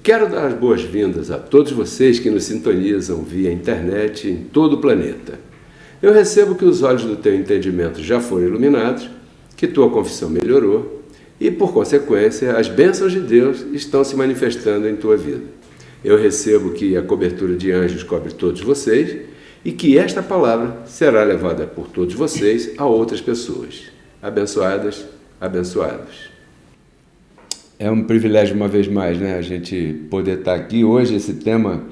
Quero dar as boas-vindas a todos vocês que nos sintonizam via internet em todo o planeta. Eu recebo que os olhos do teu entendimento já foram iluminados, que tua confissão melhorou e, por consequência, as bênçãos de Deus estão se manifestando em tua vida. Eu recebo que a cobertura de anjos cobre todos vocês e que esta palavra será levada por todos vocês a outras pessoas. Abençoadas, abençoados. É um privilégio, uma vez mais, né, a gente poder estar aqui. Hoje, esse tema,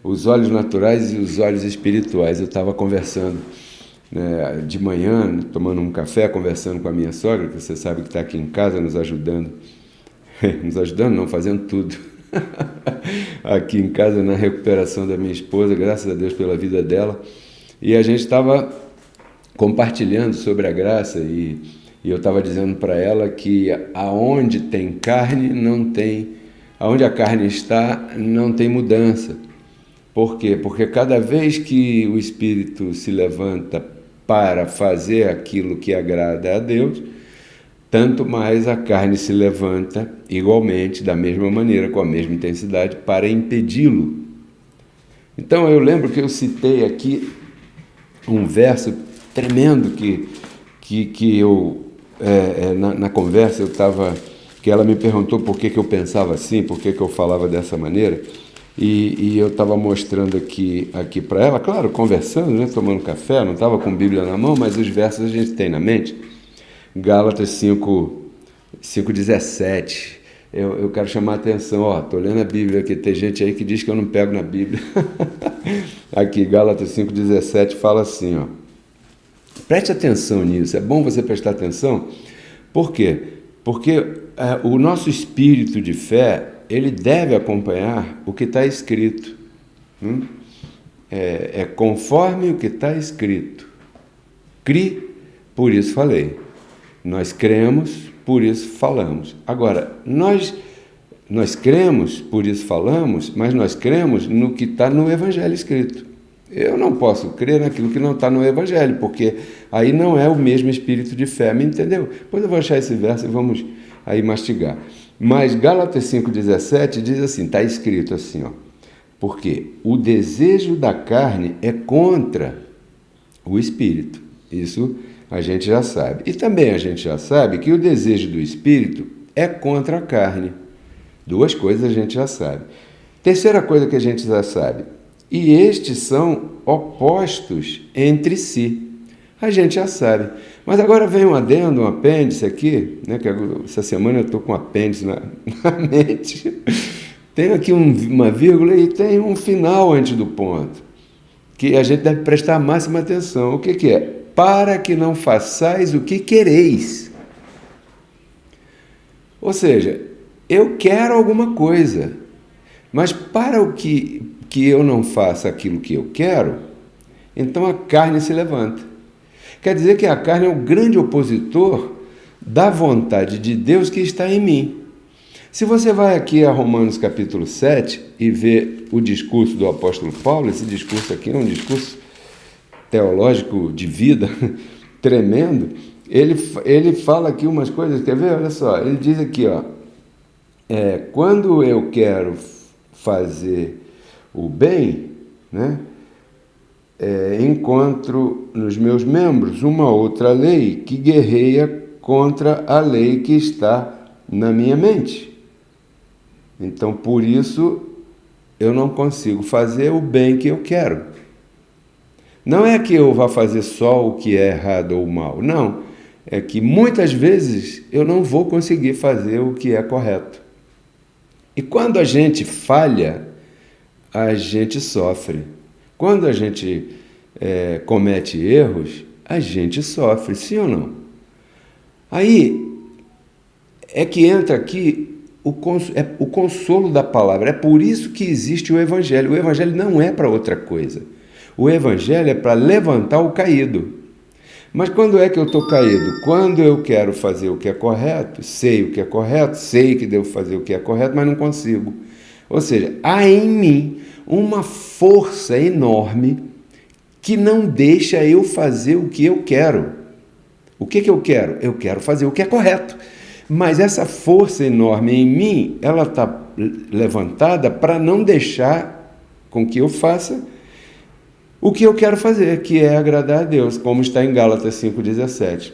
os olhos naturais e os olhos espirituais. Eu estava conversando, né, de manhã, tomando um café, conversando com a minha sogra, que você sabe que está aqui em casa, nos ajudando, não, fazendo tudo, aqui em casa, na recuperação da minha esposa, graças a Deus pela vida dela. E a gente estava compartilhando sobre a graça e eu estava dizendo para ela que aonde tem carne, aonde a carne está, não tem mudança. Por quê? Porque cada vez que o Espírito se levanta para fazer aquilo que agrada a Deus, tanto mais a carne se levanta igualmente, da mesma maneira, com a mesma intensidade, para impedi-lo. Então eu lembro que eu citei aqui um verso tremendo que eu... na conversa que ela me perguntou por que eu pensava assim, por que eu falava dessa maneira, e eu estava mostrando aqui para ela, claro, conversando, né, tomando café, não estava com Bíblia na mão, mas os versos a gente tem na mente. Gálatas 5:17. Eu quero chamar a atenção, estou lendo a Bíblia aqui, tem gente aí que diz que eu não pego na Bíblia. Aqui, Gálatas 5:17 fala assim, preste atenção nisso, é bom você prestar atenção. Por quê? Porque o nosso espírito de fé, ele deve acompanhar o que está escrito. É conforme o que está escrito. Cri, por isso falei. Nós cremos, por isso falamos. Agora, nós cremos, por isso falamos, mas nós cremos no que está no Evangelho escrito. Eu não posso crer naquilo que não está no Evangelho, porque aí não é o mesmo espírito de fé, me entendeu? Depois eu vou achar esse verso e vamos aí mastigar. Mas Gálatas 5:17 diz assim, está escrito assim, porque o desejo da carne é contra o espírito. Isso a gente já sabe. E também a gente já sabe que o desejo do espírito é contra a carne. Duas coisas a gente já sabe. Terceira coisa que a gente já sabe, e estes são opostos entre si. A gente já sabe. Mas agora vem um adendo, um apêndice aqui, né, que essa semana eu estou com um apêndice na mente. Tem aqui uma vírgula e tem um final antes do ponto, que a gente deve prestar máxima atenção. O que é? Para que não façais o que quereis. Ou seja, eu quero alguma coisa, mas para o que eu não faça aquilo que eu quero, então a carne se levanta. Quer dizer que a carne é o grande opositor da vontade de Deus que está em mim. Se você vai aqui a Romanos capítulo 7 e vê o discurso do apóstolo Paulo, esse discurso aqui é um discurso teológico de vida tremendo, ele fala aqui umas coisas, quer ver? Olha só, ele diz aqui, quando eu quero fazer o bem, né, encontro nos meus membros uma outra lei que guerreia contra a lei que está na minha mente. Então, por isso, eu não consigo fazer o bem que eu quero. Não é que eu vá fazer só o que é errado ou mal, não. É que muitas vezes eu não vou conseguir fazer o que é correto. E quando a gente falha, a gente sofre. Quando a gente comete erros, a gente sofre, sim ou não? Aí é que entra aqui o consolo da palavra. É por isso que existe o Evangelho. O Evangelho não é para outra coisa. O Evangelho é para levantar o caído. Mas quando é que eu estou caído? Quando eu quero fazer o que é correto, sei o que é correto, sei que devo fazer o que é correto, mas não consigo. Ou seja, há em mim uma força enorme que não deixa eu fazer o que eu quero. O que eu quero? Eu quero fazer o que é correto. Mas essa força enorme em mim, ela está levantada para não deixar com que eu faça o que eu quero fazer, que é agradar a Deus, como está em Gálatas 5,17.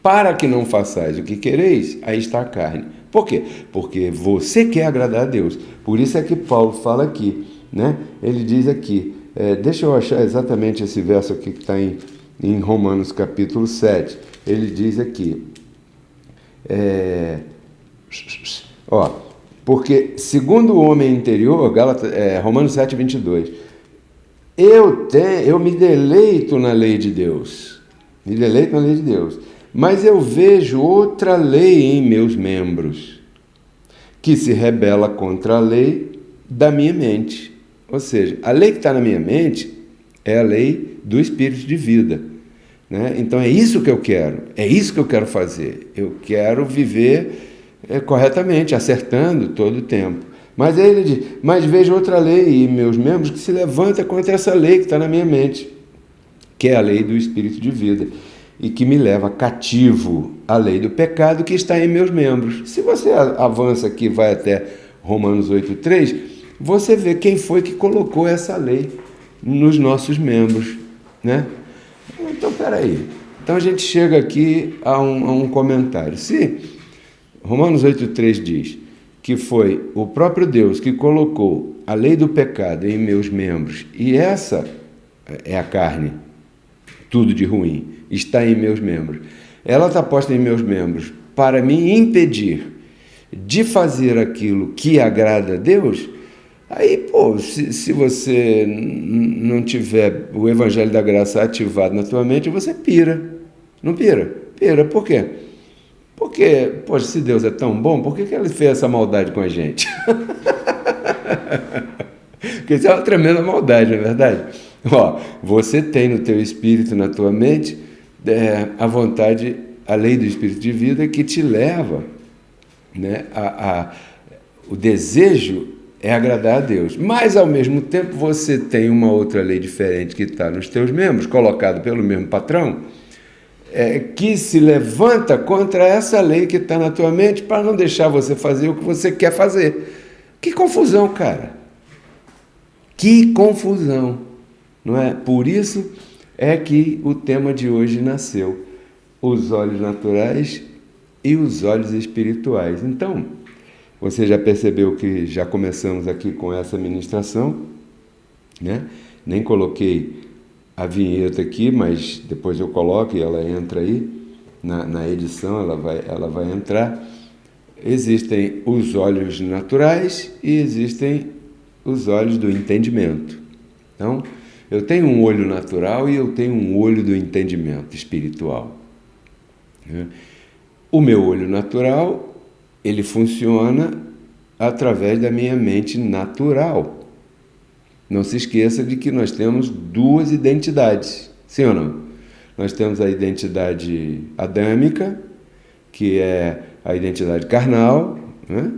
Para que não façais o que quereis, aí está a carne. Por quê? Porque você quer agradar a Deus. Por isso é que Paulo fala aqui, né? Ele diz aqui, deixa eu achar exatamente esse verso aqui que está em Romanos capítulo 7. Ele diz aqui, porque segundo o homem interior, Romanos 7, 22, eu me deleito na lei de Deus, mas eu vejo outra lei em meus membros, que se rebela contra a lei da minha mente. Ou seja, a lei que está na minha mente é a lei do Espírito de vida, né? Então é isso que eu quero fazer. Eu quero viver corretamente, acertando todo o tempo. Mas aí ele diz, mas vejo outra lei em meus membros que se levanta contra essa lei que está na minha mente, que é a lei do Espírito de vida, e que me leva cativo à lei do pecado que está em meus membros. Se você avança aqui, vai até Romanos 8,3, você vê quem foi que colocou essa lei nos nossos membros, né? Então, peraí. Então a gente chega aqui a um comentário. Se Romanos 8,3 diz que foi o próprio Deus que colocou a lei do pecado em meus membros, e essa é a carne, tudo de ruim, está em meus membros. Ela está posta em meus membros para me impedir de fazer aquilo que agrada a Deus. Aí, se você não tiver o Evangelho da Graça ativado na tua mente, você pira. Não pira? Pira. Por quê? Porque, se Deus é tão bom, por que ele fez essa maldade com a gente? Porque isso é uma tremenda maldade, não é verdade? Você tem no teu espírito, na tua mente, a vontade, a lei do Espírito de vida que te leva, né, o desejo é agradar a Deus. Mas, ao mesmo tempo, você tem uma outra lei diferente que está nos teus membros, colocado pelo mesmo patrão, que se levanta contra essa lei que está na tua mente para não deixar você fazer o que você quer fazer. Que confusão, cara! Que confusão! Não é? Por isso é que o tema de hoje nasceu, os olhos naturais e os olhos espirituais. Então, você já percebeu que já começamos aqui com essa ministração, né? Nem coloquei a vinheta aqui, mas depois eu coloco e ela entra aí, na edição ela vai entrar. Existem os olhos naturais e existem os olhos do entendimento. Então, eu tenho um olho natural e eu tenho um olho do entendimento espiritual. O meu olho natural, ele funciona através da minha mente natural. Não se esqueça de que nós temos duas identidades, sim ou não? Nós temos a identidade adâmica, que é a identidade carnal, né?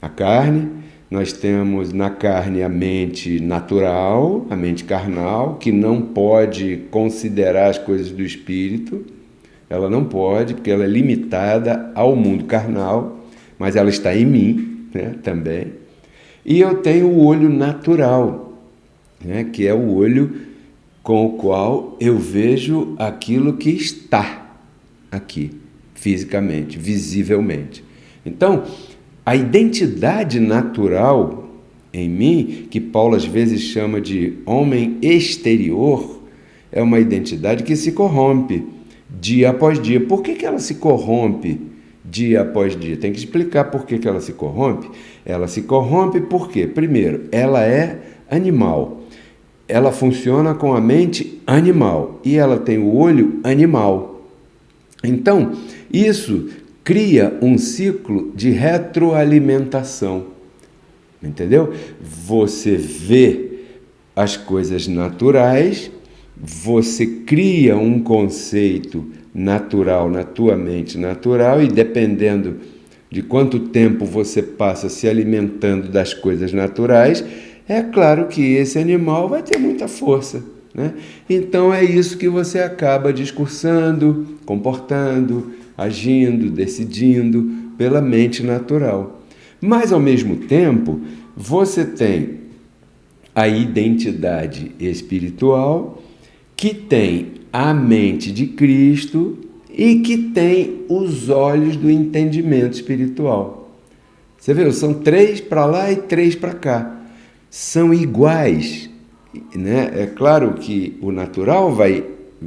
A carne. Nós temos na carne a mente natural, a mente carnal, que não pode considerar as coisas do espírito. Ela não pode, porque ela é limitada ao mundo carnal, mas ela está em mim, né, também. E eu tenho o olho natural, né, que é o olho com o qual eu vejo aquilo que está aqui, fisicamente, visivelmente. Então, a identidade natural em mim, que Paulo às vezes chama de homem exterior, é uma identidade que se corrompe dia após dia. Por que ela se corrompe dia após dia? Tem que explicar por que ela se corrompe. Ela se corrompe porque, primeiro, ela é animal. Ela funciona com a mente animal e ela tem o olho animal. Então, isso cria um ciclo de retroalimentação, entendeu? Você vê as coisas naturais, você cria um conceito natural na tua mente natural e dependendo de quanto tempo você passa se alimentando das coisas naturais, é claro que esse animal vai ter muita força, né? Então é isso que você acaba discursando, comportando, agindo, decidindo pela mente natural. Mas, ao mesmo tempo, você tem a identidade espiritual, que tem a mente de Cristo e que tem os olhos do entendimento espiritual. Você vê, são 3 para lá e 3 para cá. São iguais, né? É claro que o natural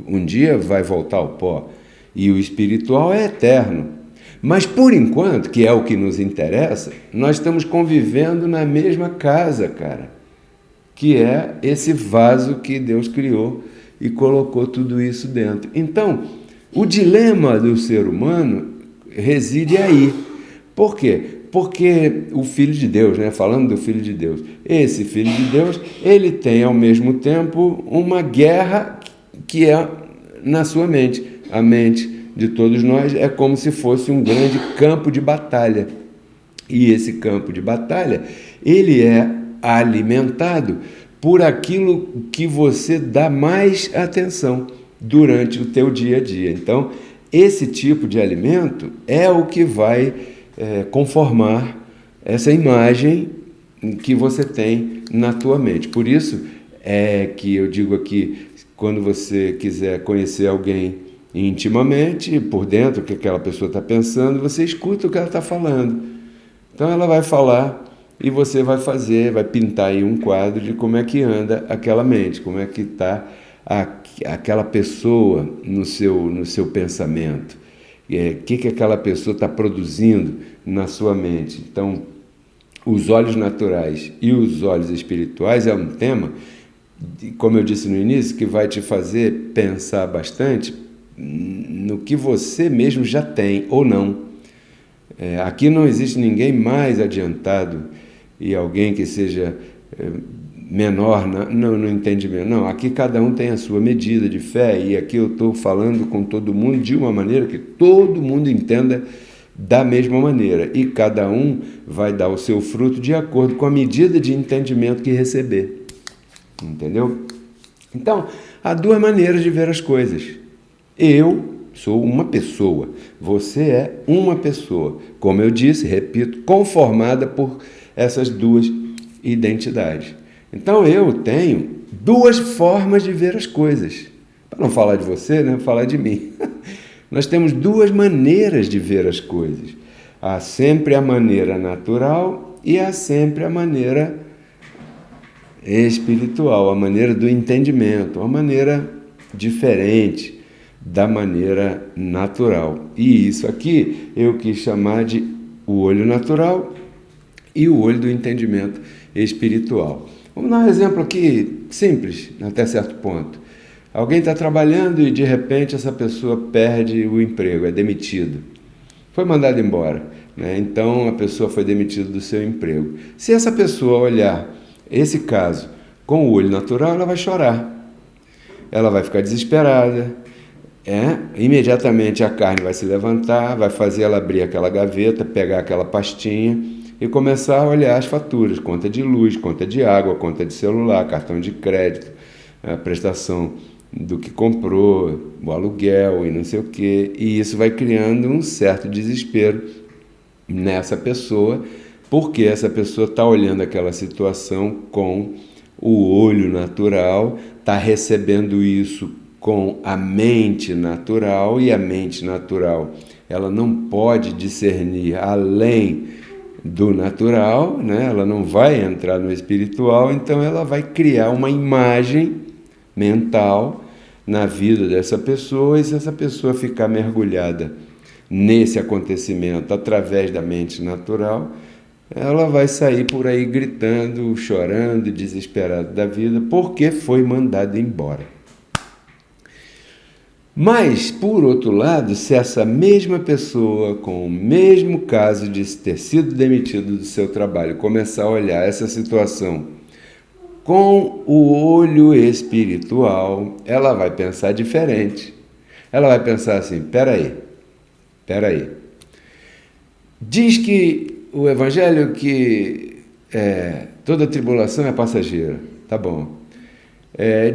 um dia vai voltar ao pó e o espiritual é eterno. Mas, por enquanto, que é o que nos interessa, nós estamos convivendo na mesma casa, cara, que é esse vaso que Deus criou e colocou tudo isso dentro. Então, o dilema do ser humano reside aí. Por quê? Porque o Filho de Deus, né? Falando do Filho de Deus, esse Filho de Deus, ele tem ao mesmo tempo uma guerra que é na sua mente. A mente de todos nós é como se fosse um grande campo de batalha. E esse campo de batalha, ele é alimentado por aquilo que você dá mais atenção durante o teu dia a dia. Então, esse tipo de alimento é o que vai conformar essa imagem que você tem na tua mente. Por isso é que eu digo aqui, quando você quiser conhecer alguém intimamente, por dentro, o que aquela pessoa está pensando, você escuta o que ela está falando. Então ela vai falar e você vai pintar aí um quadro de como é que anda aquela mente, como é que está aquela pessoa no seu pensamento, o que aquela pessoa está produzindo na sua mente. Então, os olhos naturais e os olhos espirituais é um tema, como eu disse no início, que vai te fazer pensar bastante no que você mesmo já tem ou não. Aqui não existe ninguém mais adiantado e alguém que seja menor no entendimento. Não, aqui cada um tem a sua medida de fé e aqui eu estou falando com todo mundo de uma maneira que todo mundo entenda da mesma maneira e cada um vai dar o seu fruto de acordo com a medida de entendimento que receber. Entendeu? Então, há 2 maneiras de ver as coisas. Eu sou uma pessoa, você é uma pessoa, como eu disse, repito, conformada por essas 2 identidades. Então eu tenho 2 formas de ver as coisas. Para não falar de você, né? Falar de mim. Nós temos 2 maneiras de ver as coisas. Há sempre a maneira natural e há sempre a maneira espiritual, a maneira do entendimento, uma maneira diferente da maneira natural. E isso aqui eu quis chamar de o olho natural e o olho do entendimento espiritual. Vamos dar um exemplo aqui simples, até certo ponto. Alguém está trabalhando e de repente essa pessoa perde o emprego, é demitido. Foi mandado embora, né? Então a pessoa foi demitida do seu emprego. Se essa pessoa olhar esse caso com o olho natural, ela vai chorar. Ela vai ficar desesperada. Imediatamente a carne vai se levantar, vai fazer ela abrir aquela gaveta, pegar aquela pastinha e começar a olhar as faturas, conta de luz, conta de água, conta de celular, cartão de crédito, a prestação do que comprou, o aluguel e não sei o quê. E isso vai criando um certo desespero nessa pessoa, porque essa pessoa está olhando aquela situação com o olho natural, está recebendo isso com a mente natural, e a mente natural ela não pode discernir além do natural, né? Ela não vai entrar no espiritual, então ela vai criar uma imagem mental na vida dessa pessoa, e se essa pessoa ficar mergulhada nesse acontecimento através da mente natural, ela vai sair por aí gritando, chorando, desesperada da vida, porque foi mandada embora. Mas, por outro lado, se essa mesma pessoa, com o mesmo caso de ter sido demitido do seu trabalho, começar a olhar essa situação com o olho espiritual, ela vai pensar diferente. Ela vai pensar assim, peraí. Diz que o Evangelho que toda tribulação é passageira, tá bom.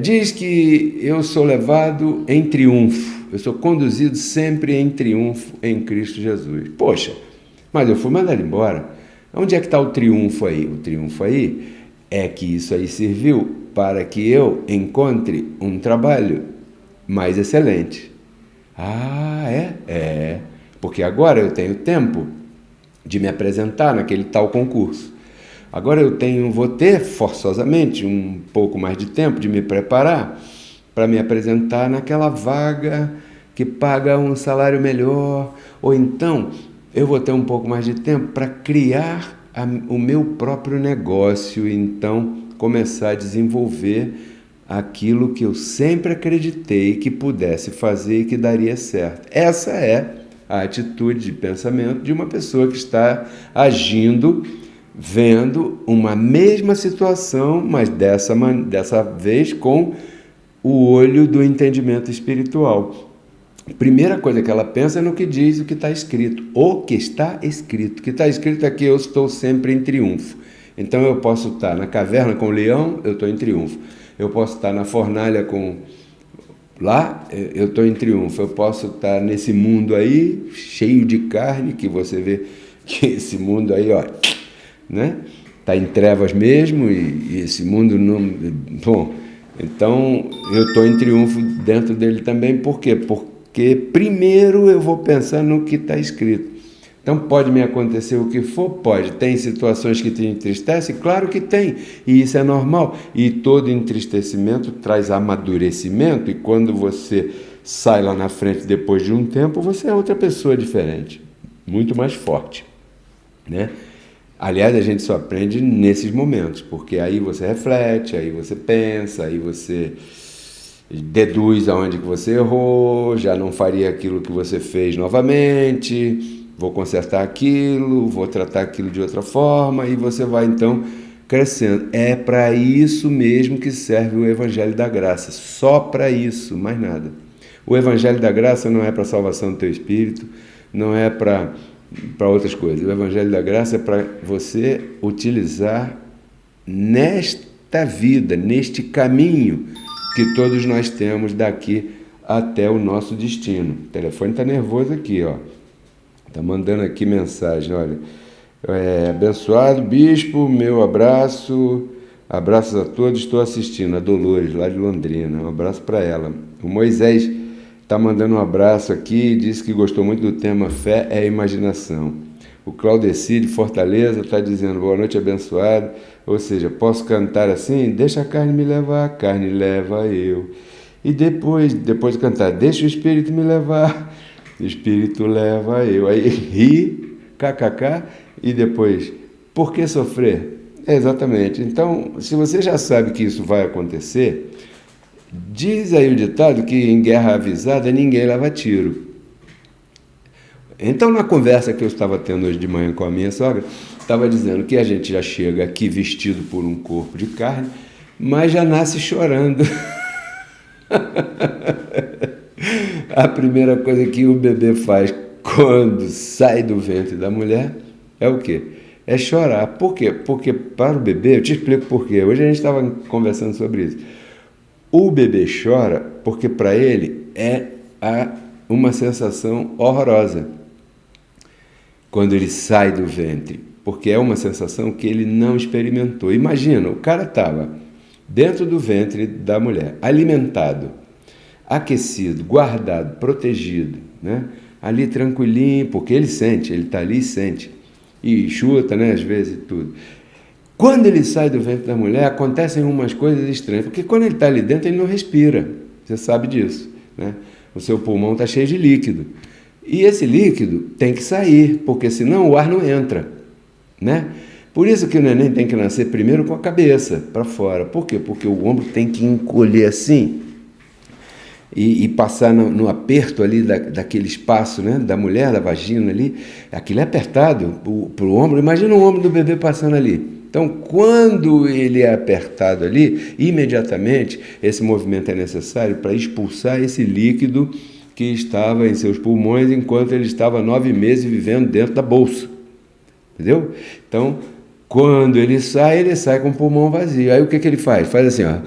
Diz que eu sou levado em triunfo, eu sou conduzido sempre em triunfo em Cristo Jesus. Poxa, mas eu fui mandado embora. Onde é que está o triunfo aí? O triunfo aí é que isso aí serviu para que eu encontre um trabalho mais excelente. Ah, é? É. Porque agora eu tenho tempo de me apresentar naquele tal concurso. Agora vou ter forçosamente um pouco mais de tempo de me preparar para me apresentar naquela vaga que paga um salário melhor. Ou então eu vou ter um pouco mais de tempo para criar o meu próprio negócio, então começar a desenvolver aquilo que eu sempre acreditei que pudesse fazer e que daria certo. Essa é a atitude de pensamento de uma pessoa que está agindo, vendo uma mesma situação, mas dessa vez com o olho do entendimento espiritual. A primeira coisa que ela pensa é no que diz o que está escrito. O que está escrito. O que está escrito é que eu estou sempre em triunfo. Então eu posso estar na caverna com o leão, eu estou em triunfo. Eu posso estar na fornalha com... Lá, eu estou em triunfo. Eu posso estar nesse mundo aí, cheio de carne, que você vê que esse mundo aí, ó, né? Está em trevas mesmo, e esse mundo não... Bom, então eu estou em triunfo dentro dele também. Por quê? Porque primeiro eu vou pensar no que está escrito. Então pode me acontecer o que for? Pode. Tem situações que te entristecem? Claro que tem, e isso é normal. E todo entristecimento traz amadurecimento, e quando você sai lá na frente depois de um tempo, você é outra pessoa diferente, muito mais forte, né? Aliás, a gente só aprende nesses momentos, porque aí você reflete, aí você pensa, aí você deduz aonde que você errou, já não faria aquilo que você fez novamente, vou consertar aquilo, vou tratar aquilo de outra forma, e você vai então crescendo. É para isso mesmo que serve o Evangelho da Graça, só para isso, mais nada. O Evangelho da Graça não é para a salvação do teu espírito, não é para outras coisas. O Evangelho da Graça é para você utilizar nesta vida, neste caminho que todos nós temos daqui até o nosso destino. O telefone está nervoso aqui, ó. Está mandando aqui mensagem, olha. Abençoado bispo, meu abraço, abraços a todos, estou assistindo, a Dolores, lá de Londrina, um abraço para ela. O Moisés está mandando um abraço aqui, disse que gostou muito do tema Fé é Imaginação. O Claudeci de Fortaleza está dizendo, boa noite, abençoado, ou seja, posso cantar assim? Deixa a carne me levar, a carne leva eu. E depois de cantar, deixa o Espírito me levar, o Espírito leva eu. Aí ri, kkk, e depois, por que sofrer? Exatamente. Então, se você já sabe que isso vai acontecer, diz aí o ditado que em guerra avisada ninguém leva tiro. Então, na conversa que eu estava tendo hoje de manhã com a minha sogra, estava dizendo que a gente já chega aqui vestido por um corpo de carne, mas já nasce chorando. A primeira coisa que o bebê faz quando sai do ventre da mulher é o quê? É chorar. Por quê? Porque para o bebê, eu te explico por quê. Hoje a gente estava conversando sobre isso. O bebê chora porque para ele é uma sensação horrorosa quando ele sai do ventre, porque é uma sensação que ele não experimentou. Imagina, o cara estava dentro do ventre da mulher, alimentado, aquecido, guardado, protegido, né? Ali tranquilinho, porque ele sente, ele está ali e sente, e chuta, né, às vezes e tudo. Quando ele sai do ventre da mulher, acontecem umas coisas estranhas, porque quando ele está ali dentro, ele não respira, você sabe disso, né? O seu pulmão está cheio de líquido, e esse líquido tem que sair, porque senão o ar não entra, né? Por isso que o neném tem que nascer primeiro com a cabeça para fora. Por quê? Porque o ombro tem que encolher assim e passar no aperto ali daquele espaço, né, da mulher, da vagina ali. Aquilo é apertado para o ombro. Imagina o ombro do bebê passando ali. Então, quando ele é apertado ali, imediatamente esse movimento é necessário para expulsar esse líquido que estava em seus pulmões enquanto ele estava 9 meses vivendo dentro da bolsa. Entendeu? Então, quando ele sai com o pulmão vazio. Aí o que ele faz? Faz assim, ó.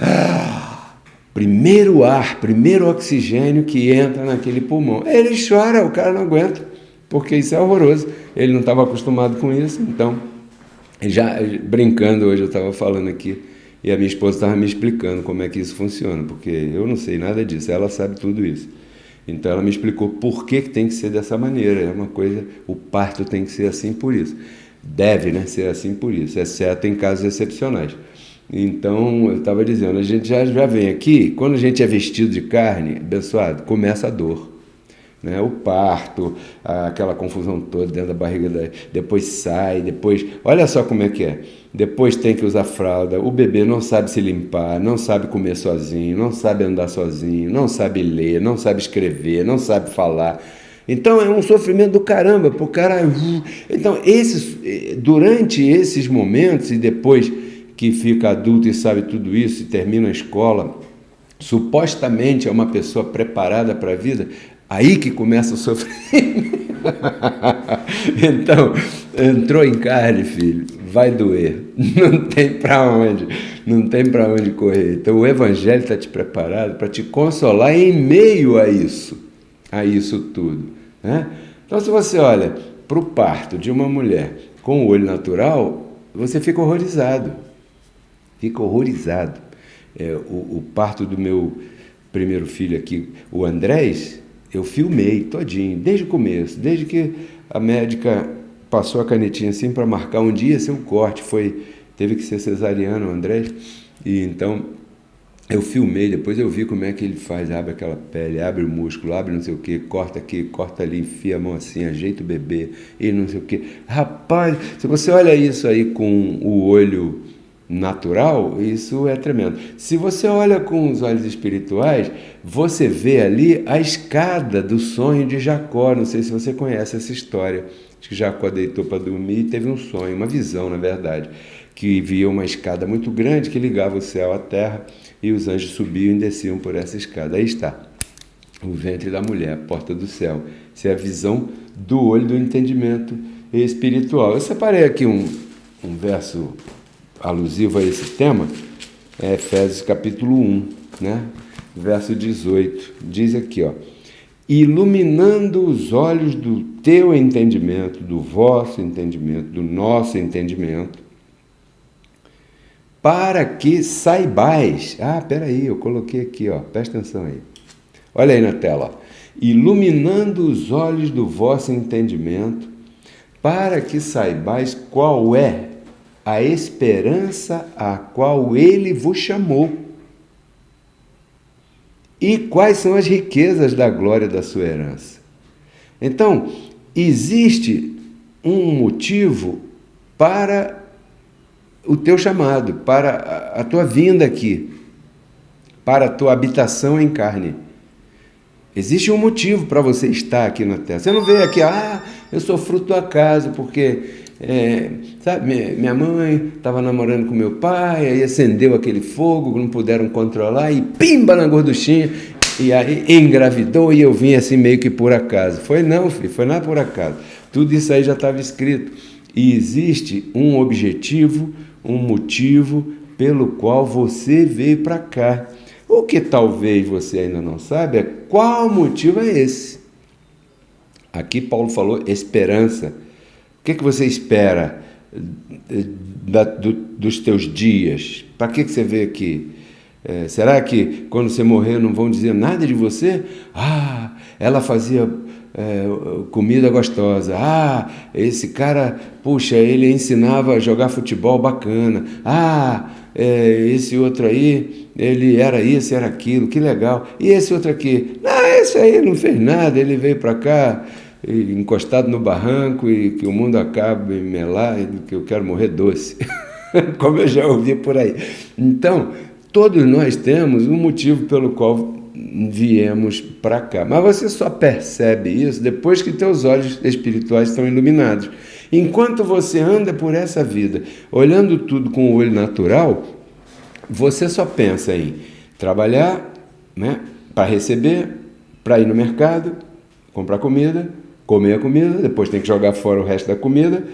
Primeiro ar, primeiro oxigênio que entra naquele pulmão. Ele chora, o cara não aguenta, porque isso é horroroso. Ele não estava acostumado com isso, então Já brincando, hoje eu estava falando aqui e a minha esposa estava me explicando como é que isso funciona, porque eu não sei nada disso, ela sabe tudo isso. Então ela me explicou por que tem que ser dessa maneira. É uma coisa, o parto tem que ser assim por isso. Deve, né, ser assim por isso, exceto em casos excepcionais. Então, eu estava dizendo, a gente já vem aqui, quando a gente é vestido de carne, abençoado, começa a dor. Né? O parto, aquela confusão toda dentro da barriga, depois sai, depois... Olha só como é que é. Depois tem que usar fralda, o bebê não sabe se limpar, não sabe comer sozinho, não sabe andar sozinho, não sabe ler, não sabe escrever, não sabe falar. Então é um sofrimento do caramba, pro cara... Então, durante esses momentos e depois que fica adulto e sabe tudo isso e termina a escola, supostamente é uma pessoa preparada para a vida, aí que começa o sofrimento. Então, entrou em carne, filho, vai doer, não tem para onde, não tem para onde correr. Então o Evangelho está te preparado para te consolar em meio a isso tudo. Né? Então se você olha para o parto de uma mulher com o olho natural, você fica horrorizado. O parto do meu primeiro filho aqui, o Andrés, eu filmei todinho, desde o começo, desde que a médica passou a canetinha assim para marcar um dia seu corte, teve que ser cesariano o Andrés, e então eu filmei, depois eu vi como é que ele faz, abre aquela pele, abre o músculo, abre não sei o que, corta aqui, corta ali, enfia a mão assim, ajeita o bebê, e não sei o que. Rapaz, se você olha isso aí com o olho natural, isso é tremendo. Se você olha com os olhos espirituais, você vê ali a escada do sonho de Jacó. Não sei se você conhece essa história. Acho que Jacó deitou para dormir e teve um sonho, uma visão, na verdade, que via uma escada muito grande que ligava o céu à terra e os anjos subiam e desciam por essa escada. Aí está, o ventre da mulher, a porta do céu. Isso é a visão do olho do entendimento espiritual. Eu separei aqui um verso alusivo a esse tema, é Efésios capítulo 1, né? Verso 18, diz aqui, ó, iluminando os olhos do teu entendimento, do vosso entendimento, do nosso entendimento, para que saibais, peraí, eu coloquei aqui, ó, presta atenção aí, olha aí na tela, ó, iluminando os olhos do vosso entendimento, para que saibais qual é a esperança a qual ele vos chamou. E quais são as riquezas da glória da sua herança? Então, existe um motivo para o teu chamado, para a tua vinda aqui, para a tua habitação em carne. Existe um motivo para você estar aqui na Terra. Você não veio aqui, eu sou fruto do acaso, porque... sabe, minha mãe estava namorando com meu pai, aí acendeu aquele fogo, não puderam controlar e pimba na gorduchinha, e aí engravidou e eu vim assim meio que por acaso. Foi não, filho, foi nada por acaso. Tudo isso aí já estava escrito. E existe um objetivo, um motivo pelo qual você veio para cá. O que talvez você ainda não saiba é qual motivo é esse. Aqui Paulo falou esperança. O que você espera dos teus dias? Para que você veio aqui? Será que quando você morrer não vão dizer nada de você? Ela fazia comida gostosa. Esse cara, puxa, ele ensinava a jogar futebol bacana. Esse outro aí, ele era isso, era aquilo, que legal. E esse outro aqui? Esse aí não fez nada, ele veio para cá... encostado no barranco e que o mundo acabe em melar, que eu quero morrer doce, como eu já ouvi por aí. Então, todos nós temos um motivo pelo qual viemos para cá, mas você só percebe isso depois que teus olhos espirituais estão iluminados. Enquanto você anda por essa vida, olhando tudo com o olho natural, você só pensa em trabalhar, né, para receber, para ir no mercado, comprar comida, comer a comida, depois tem que jogar fora o resto da comida,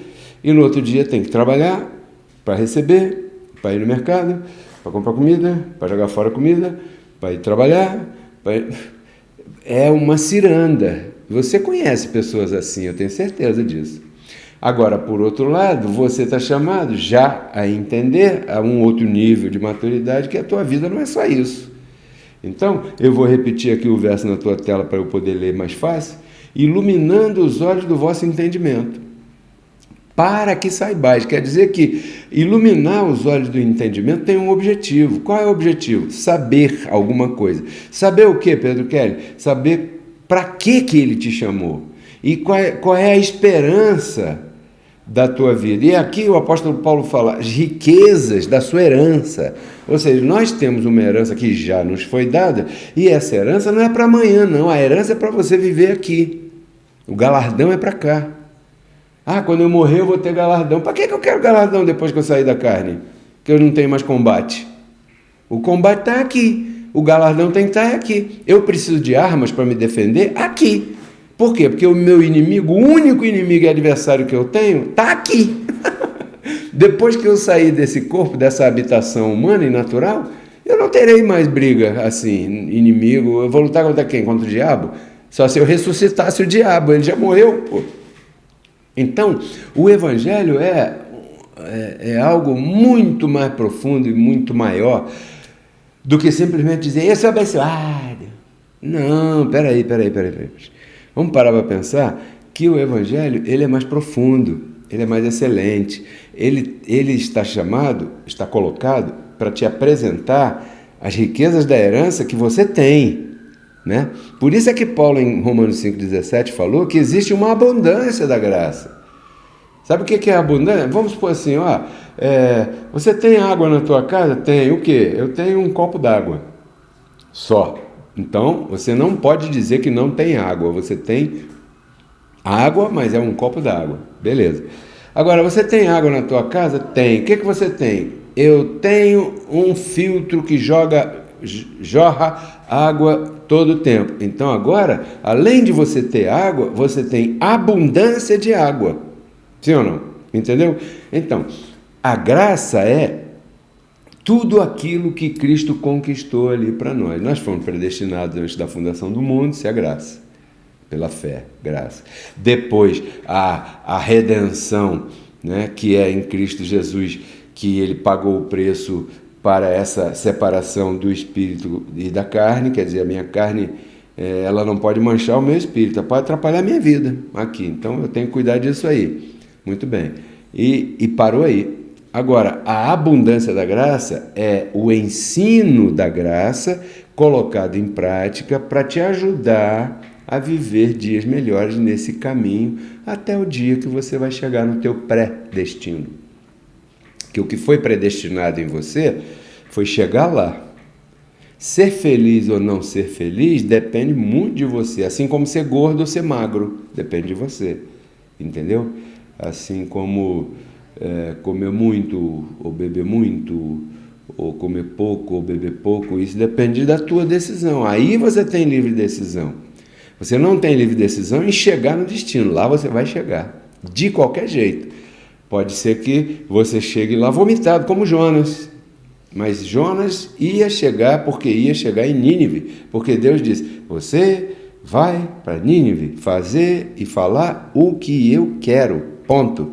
e no outro dia tem que trabalhar para receber, para ir no mercado, para comprar comida, para jogar fora a comida, para ir trabalhar. É uma ciranda. Você conhece pessoas assim, eu tenho certeza disso. Agora, por outro lado, você está chamado já a entender a um outro nível de maturidade, que a tua vida não é só isso. Então, eu vou repetir aqui o verso na tua tela para eu poder ler mais fácil. Iluminando os olhos do vosso entendimento, para que saibais. Quer dizer que iluminar os olhos do entendimento tem um objetivo. Qual é o objetivo? Saber alguma coisa. Saber o que, Pedro Kelly? Saber para que ele te chamou. E qual é a esperança da tua vida. E aqui o apóstolo Paulo fala as riquezas da sua herança. Ou seja, nós temos uma herança que já nos foi dada, e essa herança não é para amanhã, não. A herança é para você viver aqui. O galardão é para cá. Ah, quando eu morrer eu vou ter galardão. Para que eu quero galardão depois que eu sair da carne? Que eu não tenho mais combate. O combate está aqui. O galardão tem que estar aqui. Eu preciso de armas para me defender aqui. Por quê? Porque o meu inimigo, o único inimigo e adversário que eu tenho, está aqui. Depois que eu sair desse corpo, dessa habitação humana e natural, eu não terei mais briga assim, inimigo. Eu vou lutar contra quem? Contra o diabo? Só se eu ressuscitasse o diabo, ele já morreu, pô. Então, o Evangelho é algo muito mais profundo e muito maior do que simplesmente dizer, eu sou abençoado. Não, peraí. Vamos parar para pensar que o Evangelho ele é mais profundo, ele é mais excelente. Ele está colocado para te apresentar as riquezas da herança que você tem. Né? Por isso é que Paulo, em Romanos 5,17, falou que existe uma abundância da graça. Sabe o que é abundância? Vamos supor assim, você tem água na tua casa? Tem. O quê? Eu tenho um copo d'água só. Então, você não pode dizer que não tem água. Você tem água, mas é um copo d'água. Beleza. Agora, você tem água na tua casa? Tem. O que você tem? Eu tenho um filtro que jorra água todo o tempo. Então, agora, além de você ter água, você tem abundância de água. Sim ou não? Entendeu? Então, a graça é tudo aquilo que Cristo conquistou ali para nós. Nós fomos predestinados antes da fundação do mundo, isso é graça. Pela fé, graça. Depois, a redenção, né, que é em Cristo Jesus, que ele pagou o preço para essa separação do espírito e da carne, quer dizer, a minha carne, ela não pode manchar o meu espírito, ela pode atrapalhar a minha vida aqui. Então, eu tenho que cuidar disso aí. Muito bem. E parou aí. Agora, a abundância da graça é o ensino da graça colocado em prática para te ajudar a viver dias melhores nesse caminho até o dia que você vai chegar no teu pré-destino. Que o que foi predestinado em você foi chegar lá. Ser feliz ou não ser feliz depende muito de você, assim como ser gordo ou ser magro, depende de você, entendeu? Assim como comer muito ou beber muito, ou comer pouco ou beber pouco, isso depende da tua decisão. Aí você tem livre decisão. Você não tem livre decisão em chegar no destino, lá você vai chegar, de qualquer jeito. Pode ser que você chegue lá vomitado, como Jonas. Mas Jonas ia chegar porque ia chegar em Nínive, porque Deus disse, você vai para Nínive fazer e falar o que eu quero, ponto.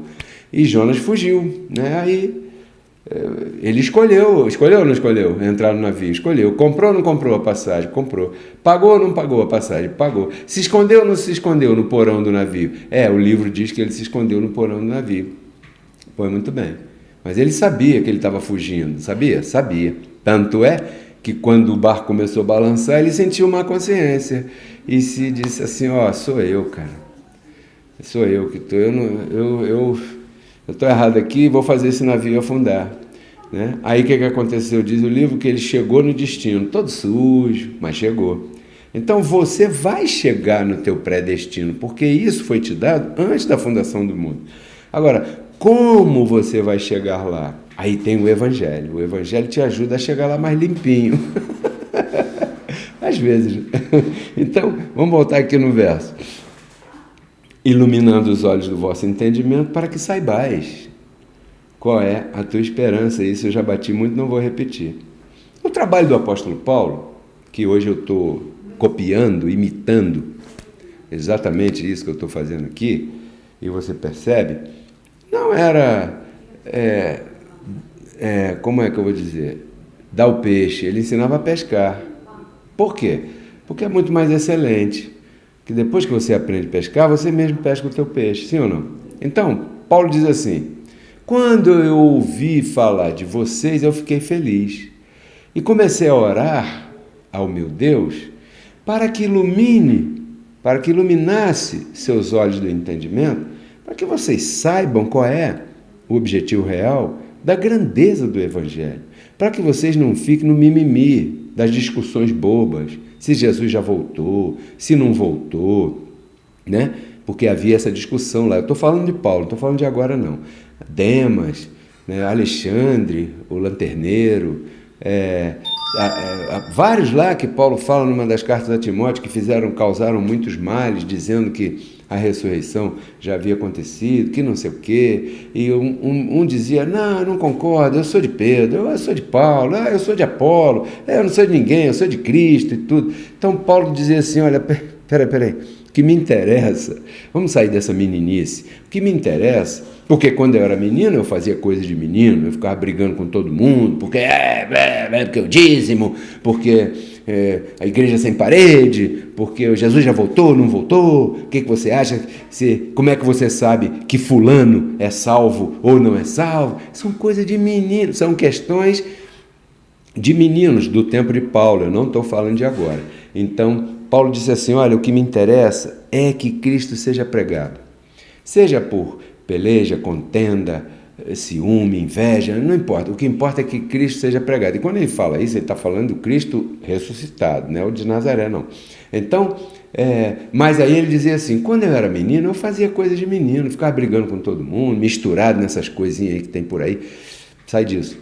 E Jonas fugiu, né? Aí ele escolheu ou não escolheu entrar no navio? Escolheu. Comprou ou não comprou a passagem? Comprou. Pagou ou não pagou a passagem? Pagou. Se escondeu ou não se escondeu no porão do navio? O livro diz que ele se escondeu no porão do navio. Foi muito bem. Mas ele sabia que ele estava fugindo, sabia? Sabia. Tanto é que quando o barco começou a balançar, ele sentiu uma consciência e se disse assim, sou eu, cara. Sou eu que estou, eu estou errado aqui, vou fazer esse navio afundar. Né? Aí o que aconteceu? Diz o livro que ele chegou no destino, todo sujo, mas chegou. Então você vai chegar no teu pré-destino, porque isso foi te dado antes da fundação do mundo. Agora, como você vai chegar lá? Aí tem o Evangelho. O Evangelho te ajuda a chegar lá mais limpinho. Às vezes. Então, vamos voltar aqui no verso. Iluminando os olhos do vosso entendimento para que saibais qual é a tua esperança. Isso eu já bati muito, não vou repetir. O trabalho do apóstolo Paulo, que hoje eu estou copiando, imitando, exatamente isso que eu estou fazendo aqui, e você percebe, não era, como é que eu vou dizer, dar o peixe, ele ensinava a pescar. Por quê? Porque é muito mais excelente. Que depois que você aprende a pescar, você mesmo pesca o teu peixe, sim ou não? Então, Paulo diz assim: quando eu ouvi falar de vocês, eu fiquei feliz. E comecei a orar ao meu Deus para que iluminasse seus olhos do entendimento, para que vocês saibam qual é o objetivo real da grandeza do Evangelho, para que vocês não fiquem no mimimi das discussões bobas, se Jesus já voltou, se não voltou, né? Porque havia essa discussão lá. Eu estou falando de Paulo, não estou falando de agora não. Demas, né? Alexandre, o lanterneiro, vários lá que Paulo fala numa das cartas a Timóteo que causaram muitos males, dizendo que a ressurreição já havia acontecido, que não sei o quê, e um dizia, não, eu não concordo, eu sou de Pedro, eu sou de Paulo, eu sou de Apolo, eu não sou de ninguém, eu sou de Cristo e tudo. Então Paulo dizia assim, olha, peraí, o que me interessa, vamos sair dessa meninice, o que me interessa, porque quando eu era menino eu fazia coisas de menino, eu ficava brigando com todo mundo, porque porque o dízimo, porque a igreja sem parede, porque Jesus já voltou, não voltou, o que você acha, como é que você sabe que fulano é salvo ou não é salvo? São coisas de menino, são questões de meninos do tempo de Paulo, eu não estou falando de agora. Então, Paulo disse assim, olha, o que me interessa é que Cristo seja pregado, seja por peleja, contenda, ciúme, inveja, não importa. O que importa é que Cristo seja pregado. E quando ele fala isso, ele está falando do Cristo ressuscitado, não é o de Nazaré, não. Então, mas aí ele dizia assim, quando eu era menino, eu fazia coisas de menino, ficava brigando com todo mundo, misturado nessas coisinhas aí que tem por aí, sai disso,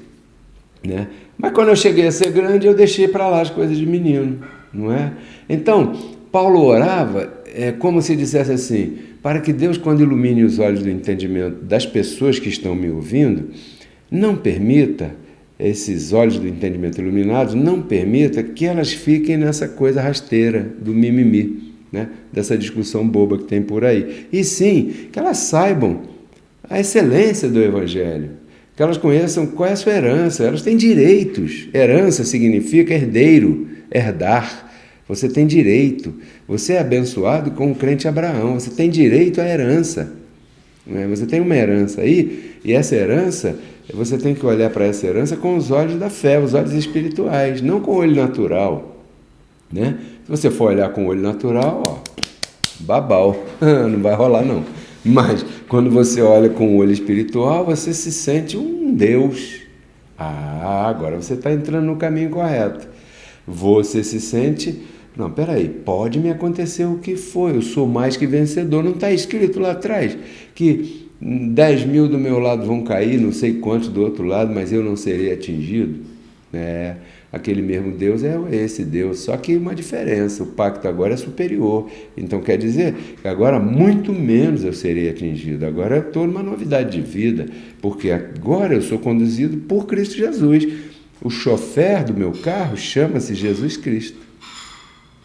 né? Mas quando eu cheguei a ser grande, eu deixei para lá as coisas de menino, não é? Então, Paulo orava como se dissesse assim, para que Deus, quando ilumine os olhos do entendimento das pessoas que estão me ouvindo, não permita, esses olhos do entendimento iluminados, não permita que elas fiquem nessa coisa rasteira do mimimi, né? Dessa discussão boba que tem por aí. E sim, que elas saibam a excelência do Evangelho, que elas conheçam qual é a sua herança, elas têm direitos. Herança significa herdeiro, herdar. Você tem direito, você é abençoado com o crente Abraão, você tem direito à herança, né? Você tem uma herança aí, e essa herança, você tem que olhar para essa herança com os olhos da fé, os olhos espirituais, não com o olho natural, né? Se você for olhar com o olho natural, babau, não vai rolar não. Mas quando você olha com o olho espiritual, você se sente um Deus. Agora você está entrando no caminho correto. Você se sente... Não, peraí, pode me acontecer o que for, eu sou mais que vencedor. Não está escrito lá atrás que 10 mil do meu lado vão cair, não sei quantos do outro lado, mas eu não serei atingido? Aquele mesmo Deus é esse Deus, só que uma diferença, o pacto agora é superior. Então quer dizer que agora muito menos eu serei atingido, agora eu estou numa novidade de vida, porque agora eu sou conduzido por Cristo Jesus. O chofer do meu carro chama-se Jesus Cristo.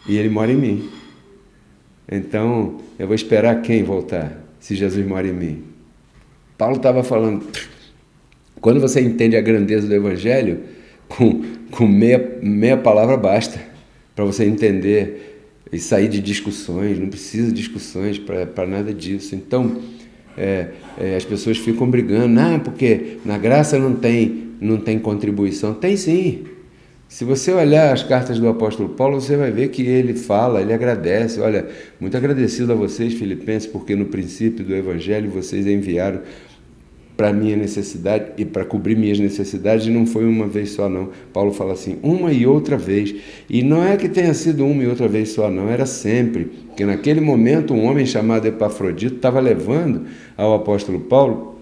E ele mora em mim. Então, eu vou esperar quem voltar, se Jesus mora em mim? Paulo estava falando, quando você entende a grandeza do Evangelho, com meia palavra basta, para você entender e sair de discussões, não precisa de discussões para nada disso. Então, as pessoas ficam brigando, porque na graça não tem contribuição. Tem sim. Se você olhar as cartas do apóstolo Paulo, você vai ver que ele fala, ele agradece. Olha, muito agradecido a vocês, filipenses, porque no princípio do Evangelho vocês enviaram para minha necessidade e para cobrir minhas necessidades, e não foi uma vez só não. Paulo fala assim, uma e outra vez. E não é que tenha sido uma e outra vez só não, era sempre. Porque naquele momento um homem chamado Epafrodito estava levando ao apóstolo Paulo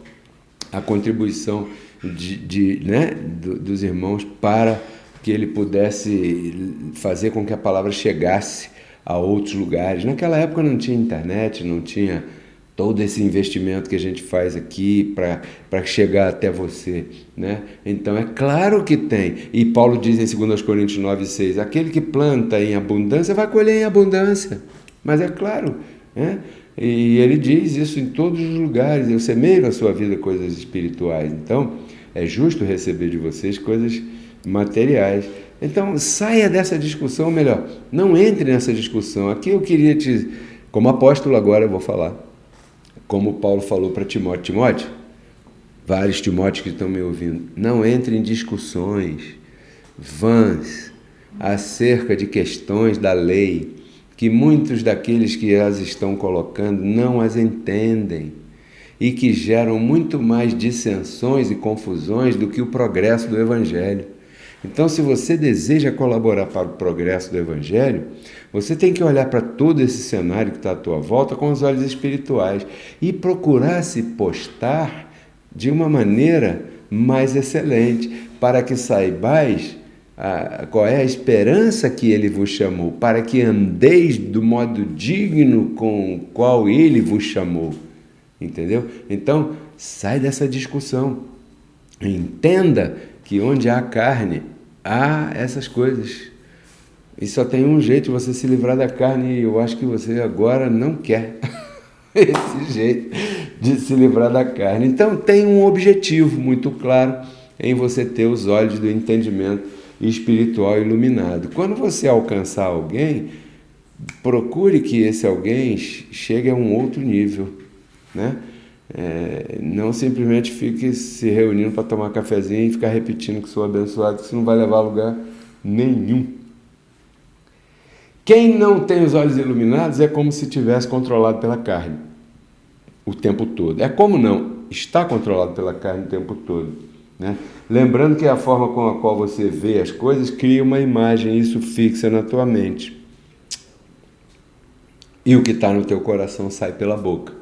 a contribuição dos irmãos para que ele pudesse fazer com que a palavra chegasse a outros lugares. Naquela época não tinha internet, não tinha todo esse investimento que a gente faz aqui para chegar até você, né? Então é claro que tem. E Paulo diz em 2 Coríntios 9,6, aquele que planta em abundância vai colher em abundância. Mas é claro, né? E ele diz isso em todos os lugares. Eu semeio na sua vida coisas espirituais. Então, é justo receber de vocês coisas materiais. Então, saia dessa discussão, melhor, não entre nessa discussão. Aqui eu queria te, como apóstolo agora eu vou falar, como Paulo falou para Timóteo. Timóteo, vários Timóteos que estão me ouvindo, não entre em discussões vãs acerca de questões da lei, que muitos daqueles que as estão colocando não as entendem e que geram muito mais dissensões e confusões do que o progresso do Evangelho. Então, se você deseja colaborar para o progresso do Evangelho, você tem que olhar para todo esse cenário que está à tua volta com os olhos espirituais e procurar se postar de uma maneira mais excelente, para que saibais qual é a esperança que Ele vos chamou, para que andeis do modo digno com o qual Ele vos chamou. Entendeu? Então, sai dessa discussão. Entenda que onde há carne, há essas coisas. E só tem um jeito de você se livrar da carne, e eu acho que você agora não quer esse jeito de se livrar da carne. Então, tem um objetivo muito claro em você ter os olhos do entendimento espiritual iluminado. Quando você alcançar alguém, procure que esse alguém chegue a um outro nível, né? Não simplesmente fique se reunindo para tomar cafezinho e ficar repetindo que sou abençoado, que isso não vai levar a lugar nenhum. Quem não tem os olhos iluminados é como se tivesse controlado pela carne o tempo todo. É como não está controlado pela carne o tempo todo, né? Lembrando que a forma com a qual você vê as coisas cria uma imagem, isso fixa na tua mente. E o que está no teu coração sai pela boca.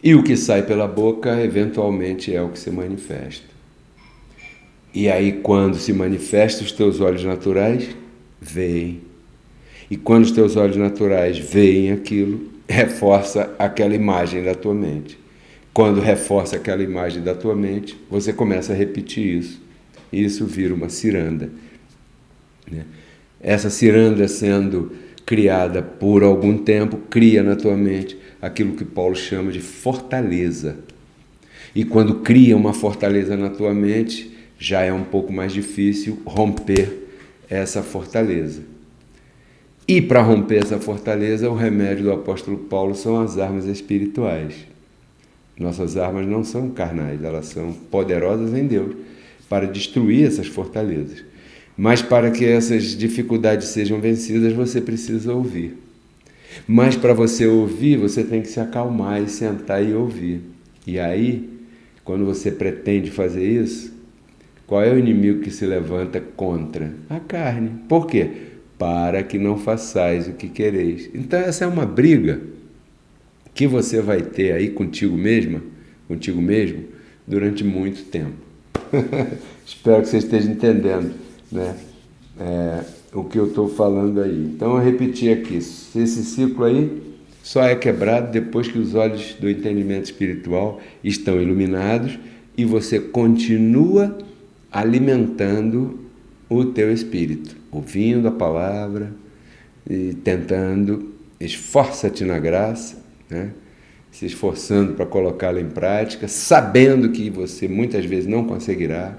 E o que sai pela boca, eventualmente, é o que se manifesta. E aí, quando se manifesta, os teus olhos naturais veem. E quando os teus olhos naturais veem aquilo, reforça aquela imagem da tua mente. Quando reforça aquela imagem da tua mente, você começa a repetir isso. E isso vira uma ciranda, né? Essa ciranda, sendo criada por algum tempo, cria na tua mente aquilo que Paulo chama de fortaleza. E quando cria uma fortaleza na tua mente, já é um pouco mais difícil romper essa fortaleza. E para romper essa fortaleza, o remédio do apóstolo Paulo são as armas espirituais. Nossas armas não são carnais, elas são poderosas em Deus para destruir essas fortalezas. Mas para que essas dificuldades sejam vencidas, você precisa ouvir. Mas para você ouvir, você tem que se acalmar e sentar e ouvir. E aí, quando você pretende fazer isso, qual é o inimigo que se levanta contra? A carne. Por quê? Para que não façais o que quereis. Então essa é uma briga que você vai ter aí contigo mesmo, durante muito tempo. Espero que você esteja entendendo, né? O que eu estou falando aí. Então eu repeti aqui, esse ciclo aí só é quebrado depois que os olhos do entendimento espiritual estão iluminados e você continua alimentando o teu espírito, ouvindo a palavra e tentando, esforça-te na graça, né? Se esforçando para colocá-la em prática, sabendo que você muitas vezes não conseguirá.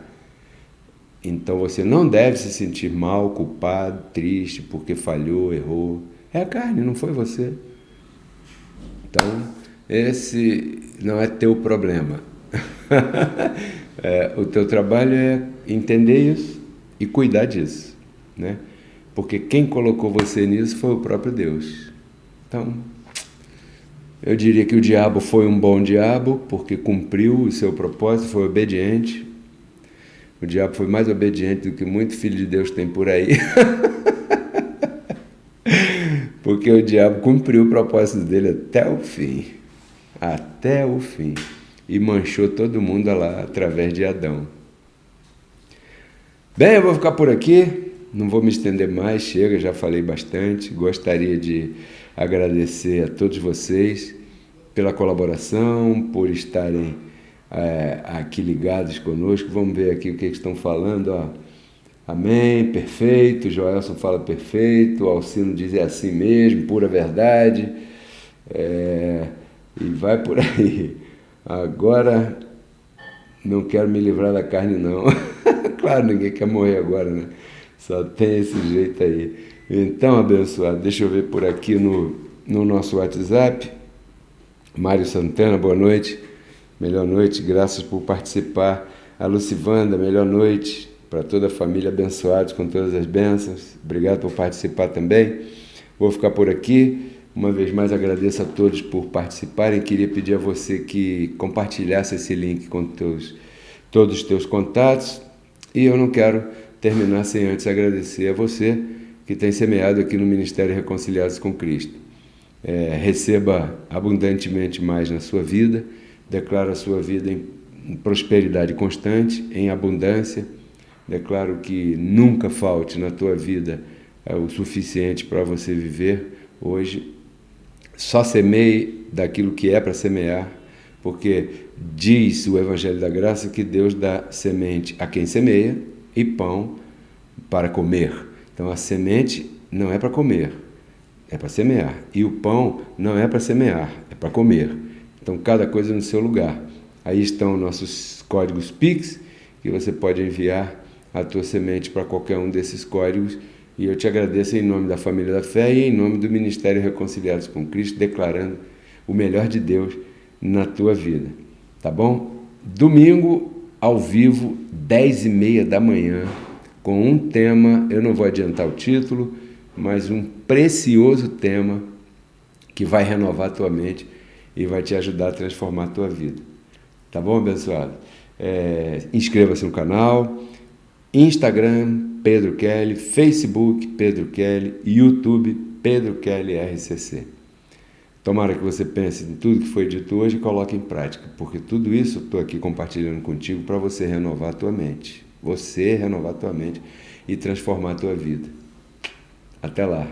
Então você não deve se sentir mal, culpado, triste, porque falhou, errou. É a carne, não foi você. Então, esse não é teu problema. O teu trabalho é entender isso e cuidar disso, né? Porque quem colocou você nisso foi o próprio Deus. Então, eu diria que o diabo foi um bom diabo, porque cumpriu o seu propósito, foi obediente. O diabo foi mais obediente do que muito filho de Deus tem por aí. Porque o diabo cumpriu o propósito dele até o fim. Até o fim. E manchou todo mundo lá através de Adão. Bem, eu vou ficar por aqui. Não vou me estender mais, chega, já falei bastante. Gostaria de agradecer a todos vocês pela colaboração, por estarem aqui ligados conosco. Vamos ver aqui o que estão falando. Ó. Amém, perfeito. Joelson fala perfeito. Alcino diz é assim mesmo, pura verdade. E vai por aí. Agora, não quero me livrar da carne, não. Claro, ninguém quer morrer agora, né? Só tem esse jeito aí. Então, abençoado, deixa eu ver por aqui no nosso WhatsApp. Mário Santana, boa noite. Melhor noite, graças por participar. A Lucivanda, melhor noite. Para toda a família, abençoados com todas as bênçãos. Obrigado por participar também. Vou ficar por aqui. Uma vez mais agradeço a todos por participarem. Queria pedir a você que compartilhasse esse link com todos os teus contatos. E eu não quero terminar sem antes agradecer a você que tem semeado aqui no Ministério Reconciliados com Cristo. Receba abundantemente mais na sua vida. Declaro a sua vida em prosperidade constante, em abundância. Declaro que nunca falte na tua vida o suficiente para você viver hoje. Só semeie daquilo que é para semear, porque diz o Evangelho da Graça que Deus dá semente a quem semeia e pão para comer. Então a semente não é para comer, é para semear. E o pão não é para semear, é para comer. Então cada coisa no seu lugar. Aí estão nossos códigos Pix, que você pode enviar a tua semente para qualquer um desses códigos. E eu te agradeço em nome da Família da Fé e em nome do Ministério Reconciliados com Cristo, declarando o melhor de Deus na tua vida. Tá bom? Domingo, ao vivo, 10h30 da manhã, com um tema, eu não vou adiantar o título, mas um precioso tema que vai renovar a tua mente e vai te ajudar a transformar a tua vida. Tá bom, abençoado? Inscreva-se no canal, Instagram, Pedro Kelly, Facebook, Pedro Kelly, YouTube, Pedro Kelly RCC. Tomara que você pense em tudo que foi dito hoje e coloque em prática, porque tudo isso eu estou aqui compartilhando contigo para você renovar a tua mente. Você renovar a tua mente e transformar a tua vida. Até lá.